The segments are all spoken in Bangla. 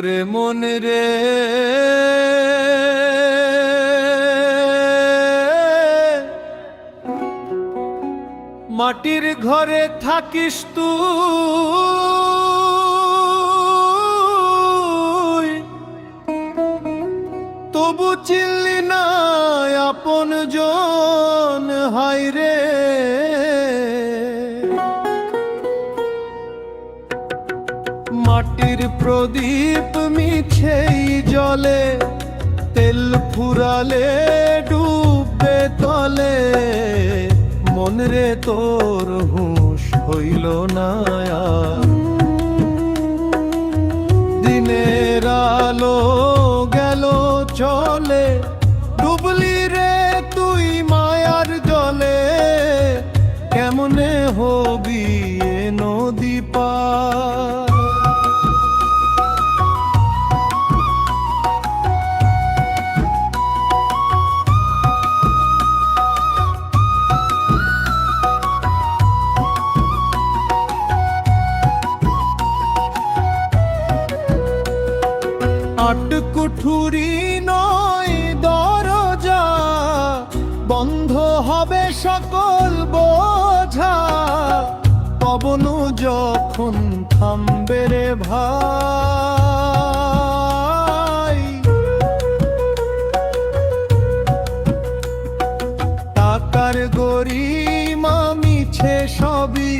ওরে মন রে, মাটির ঘরে থাকিস তুই, তবু চিনলি না আপন জন। হায় রে মাটির প্রদীপ মিছেই জলে, তেল ফুরালে ডুববে তলে। মন রে তোর হুঁশ হইল না আর, দিনের আলো গেল চলে। ডুবলি রে তুই মায়ার জলে, কেমনে হবি এ নদী পার। আটকুঠুরি নয় দরজা, বন্ধ হবে সকল বোঝা। পবন যখন থামবে রে ভাই, টাকার গরিমা মিছে সবই,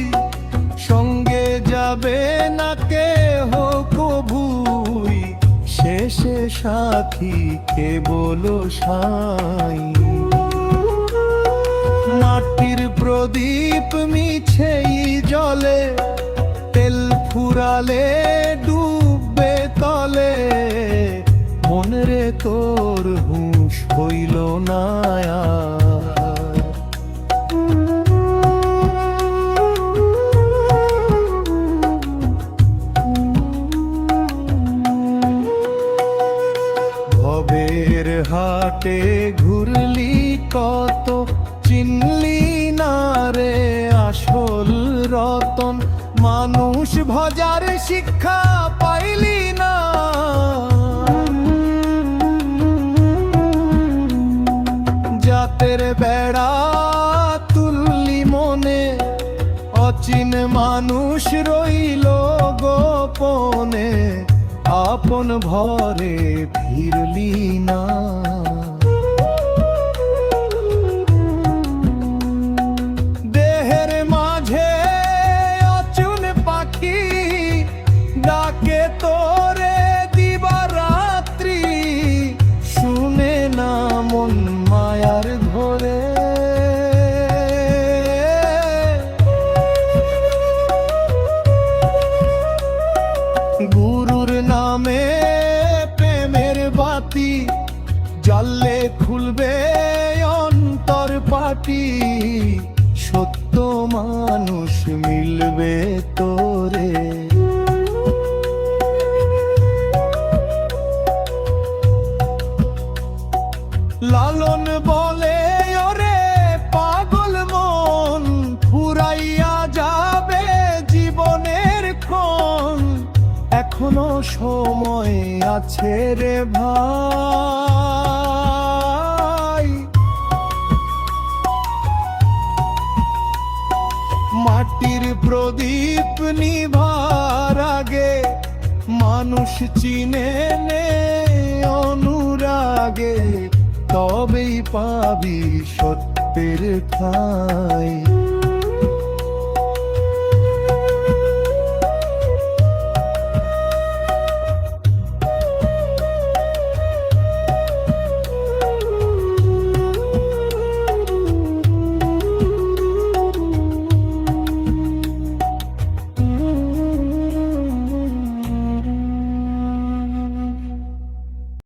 সঙ্গে যাবে না কেহ কভুই। শেষে সাথী কেবল সাই, মাটির প্রদীপ মিছেই জলে, তেল ফুরালে ডুববে তলে। মন রে তোর হুঁশ হইল না আর। ভবের হাটে ঘুরলি কত, চিনলি না রে আসল রতন। মানুষ ভজার শিক্ষা পাইলি না, জাতের বেড়া তুললি মনে। অচিন মানুষ রইল গোপনে, আপন ভরে ফিরলি না। দেহের মাঝে অচুন পাখি ডাকে তোরে দিবারাত্রি, শুনে না মন মায়ার ধরে। গুরুর নামে প্রেমের বাতি জ্বললে খুলবে অন্তর পাটি। সত্য মানুষ মিলবে তোরে, লালন বলে ওরে পাগল মন, ফুরাইয়া যাবে জীবনের ক্ষণ। এখনো সময় আছে রে ভাই, মাটির প্রদীপ নিভার আগে। মানুষ চিনে নে অনুরাগে, তবেই পাবি সত্যের ঠাই।